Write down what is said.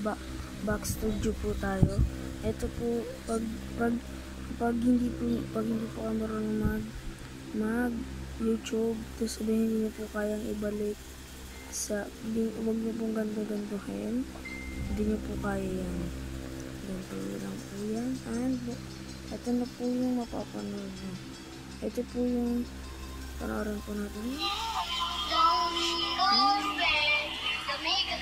back studio po tayo. Ito po, pag hindi po kayo marunong mag YouTube, tapos sabihin niyo po kayang ibalik sa, huwag niyo pong ganto-gantuhin, hindi niyo po kaya yan. Ganto lang po yan. And ito na po yung mapapanood nyo. Ito po yung panoorin po natin. Don't go away, the makeup